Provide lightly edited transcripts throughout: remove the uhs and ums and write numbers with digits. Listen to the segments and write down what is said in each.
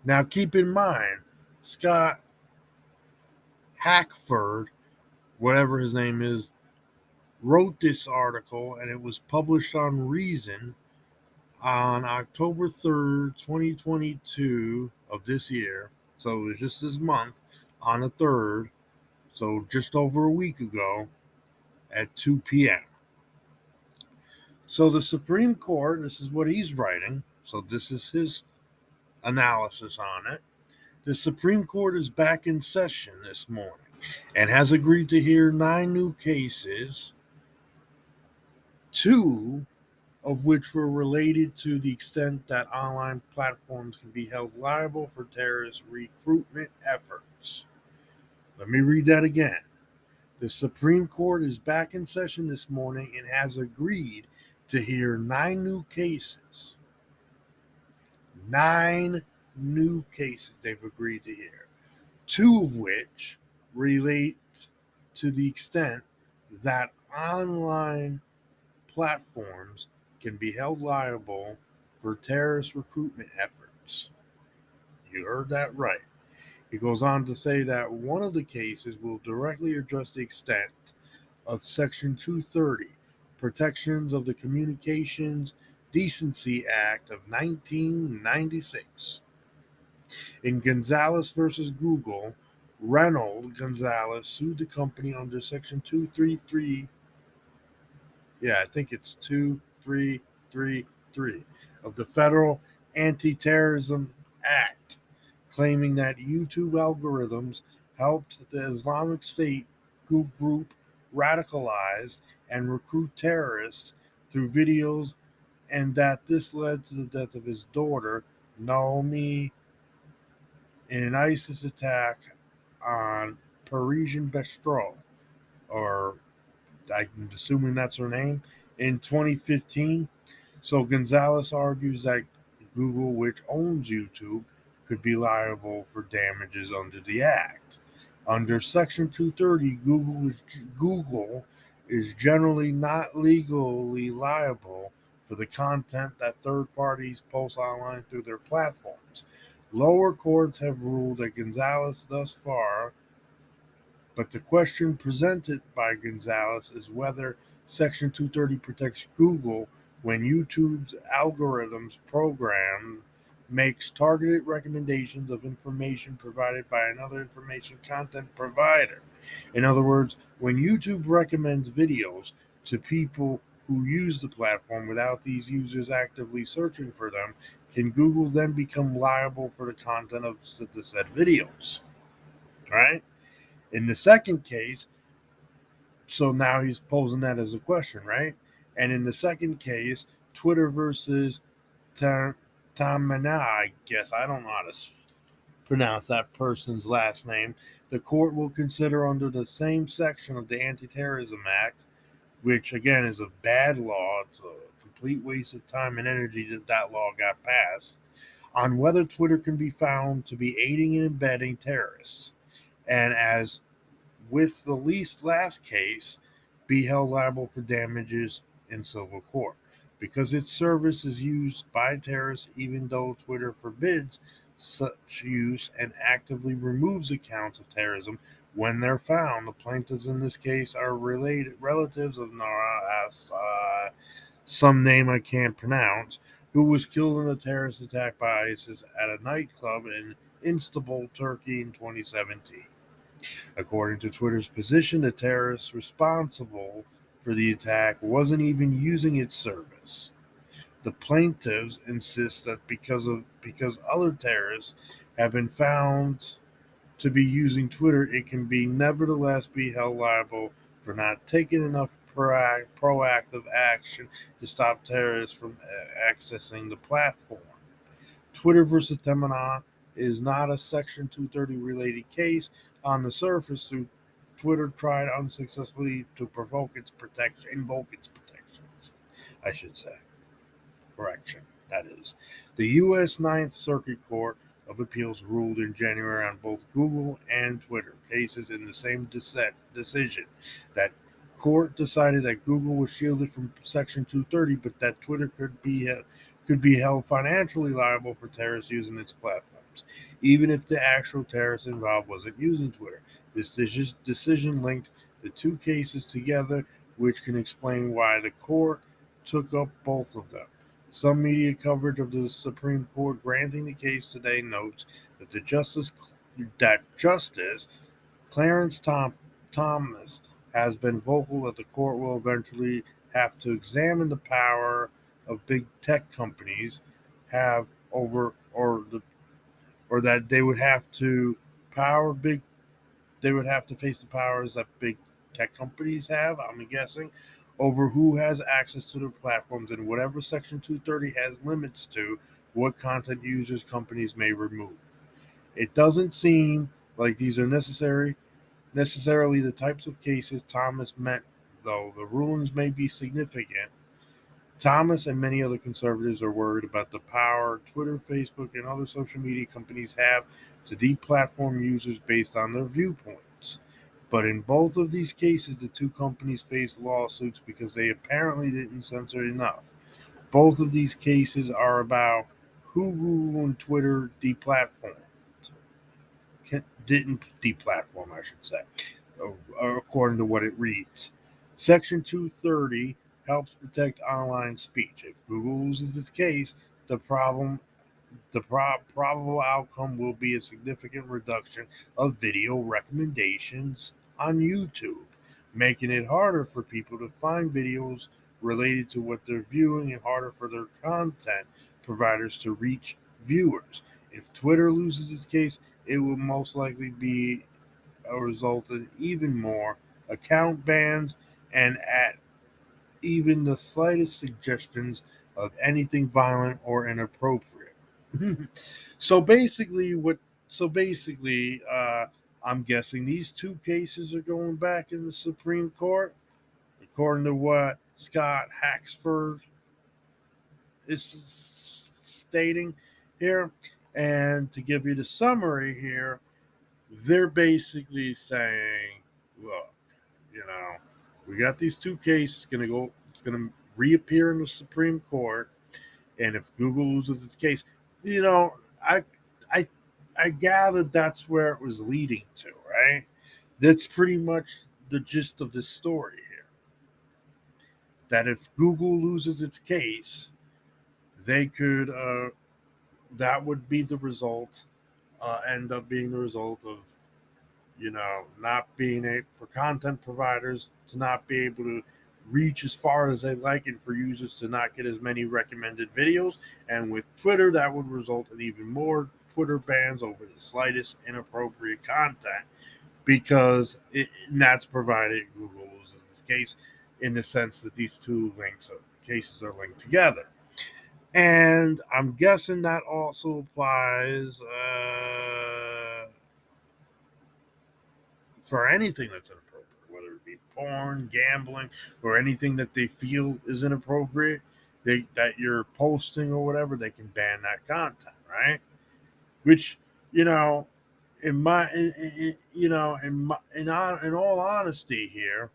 Now, keep in mind, Scott Hackford, whatever his name is, wrote this article and it was published on Reason on October 3rd, 2022 of this year. So it was just this month on the 3rd, so just over a week ago at 2 p.m. So the Supreme Court, this is what he's writing. So this is his analysis on it. The Supreme Court is back in session this morning and has agreed to hear 9 new cases, two of which were related to the extent that online platforms can be held liable for terrorist recruitment efforts. Let me read that again. The Supreme Court is back in session this morning and has agreed to hear 9 new cases. 9 new cases they've agreed to hear, two of which relate to the extent that online platforms can be held liable for terrorist recruitment efforts. You heard that right. He goes on to say that one of the cases will directly address the extent of Section 230, Protections of the Communications Decency Act of 1996. In Gonzalez versus Google, Reynold Gonzalez sued the company under Section 233. Yeah, I think it's 2333 of the Federal Anti-Terrorism Act, claiming that YouTube algorithms helped the Islamic State group radicalize and recruit terrorists through videos, and that this led to the death of his daughter, Naomi, in an ISIS attack on Parisian Bistro, or I'm assuming that's her name, in 2015. So Gonzalez argues that Google, which owns YouTube, could be liable for damages under the Act. Under Section 230, Google is generally not legally liable for the content that third parties post online through their platforms. Lower courts have ruled that Gonzalez thus far, but the question presented by Gonzalez is whether Section 230 protects Google when YouTube's algorithms program makes targeted recommendations of information provided by another information content provider. In other words, when YouTube recommends videos to people who use the platform without these users actively searching for them, can Google then become liable for the content of the said videos? Right? In the second case, so now he's posing that as a question, right? And in the second case, Twitter versus Tamana, I guess I don't know how to pronounce that person's last name. The court will consider under the same section of the Anti-Terrorism Act, which again is a bad law. It's a complete waste of time and energy that law got passed, on whether Twitter can be found to be aiding and abetting terrorists. And as with the least last case, be held liable for damages in civil court because its service is used by terrorists, even though Twitter forbids such use and actively removes accounts of terrorism when they're found. The plaintiffs in this case are related relatives of Nara some name I can't pronounce, who was killed in a terrorist attack by ISIS at a nightclub in Istanbul, Turkey in 2017. According to Twitter's position, the terrorist responsible for the attack wasn't even using its service. The plaintiffs insist that because other terrorists have been found to be using Twitter, it can be nevertheless be held liable for not taking enough proactive action to stop terrorists from accessing the platform. Twitter versus Temana is not a Section 230 related case. On the surface, Twitter tried unsuccessfully to invoke its protections, I should say. Correction, that is. The U.S. Ninth Circuit Court of Appeals ruled in January on both Google and Twitter cases in the same decision. That court decided that Google was shielded from Section 230, but that Twitter could be held financially liable for terrorists using its platforms, even if the actual terrorist involved wasn't using Twitter. This decision linked the two cases together, which can explain why the court took up both of them. Some media coverage of the Supreme Court granting the case today notes that Justice Clarence Thomas has been vocal that the court will eventually have to examine the power of big tech companies have over or that they would have to power big they would have to face the powers that big tech companies have, I'm guessing, over who has access to their platforms and whatever Section 230 has limits to what content users companies may remove. It doesn't seem like these are necessarily the types of cases Thomas meant, though the rulings may be significant. Thomas and many other conservatives are worried about the power Twitter, Facebook, and other social media companies have to deplatform users based on their viewpoints. But in both of these cases, the two companies faced lawsuits because they apparently didn't censor enough. Both of these cases are about who Google and Twitter didn't deplatform, I should say, according to what it reads. Section 230 helps protect online speech. If Google loses its case, the problem the probable outcome will be a significant reduction of video recommendations on YouTube, making it harder for people to find videos related to what they're viewing and harder for their content providers to reach viewers. If Twitter loses its case, it will most likely be a result in even more account bans and at even the slightest suggestions of anything violent or inappropriate. so basically, what? So basically, I'm guessing these two cases are going back in the Supreme Court, according to what Scott Haxford is stating here. And to give you the summary here, they're basically saying, look, you know, we got these two cases it's gonna reappear in the Supreme Court, and if Google loses its case, you know, I I gathered that's where it was leading to, right? That's pretty much the gist of this story here. That if Google loses its case, they could that would be the result, end up being the result of not being able for content providers to not be able to reach as far as they like and for users to not get as many recommended videos. And with Twitter, that would result in even more Twitter bans over the slightest inappropriate content and that's provided Google loses this case in the sense that these two cases are linked together. And I'm guessing that also applies for anything that's inappropriate, whether it be porn, gambling, or anything that they feel is inappropriate, that you're posting or whatever, they can ban that content, right? Which, you know, in all honesty here,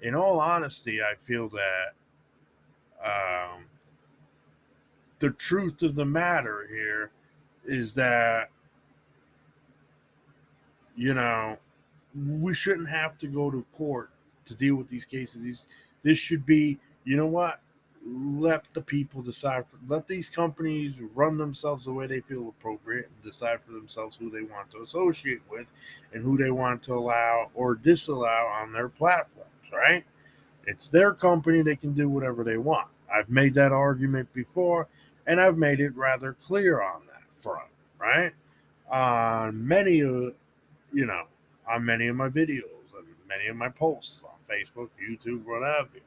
in all honesty, I feel that um, the truth of the matter here is that you know we shouldn't have to go to court to deal with these cases. This should be, you know what? Let the people decide. Let these companies run themselves the way they feel appropriate and decide for themselves who they want to associate with and who they want to allow or disallow on their platforms, right? It's their company. They can do whatever they want. I've made that argument before, and I've made it rather clear on that front, right? On many of you know, on many of my videos and many of my posts on Facebook, YouTube, what have you.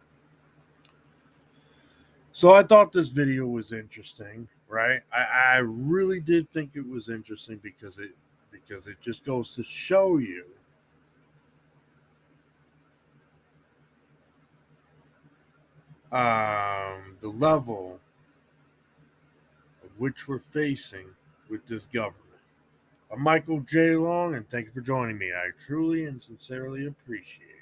So I thought this video was interesting, right? I really did think it was interesting because it just goes to show you the level of which we're facing with this government. I'm Michael J. Long, and thank you for joining me. I truly and sincerely appreciate it.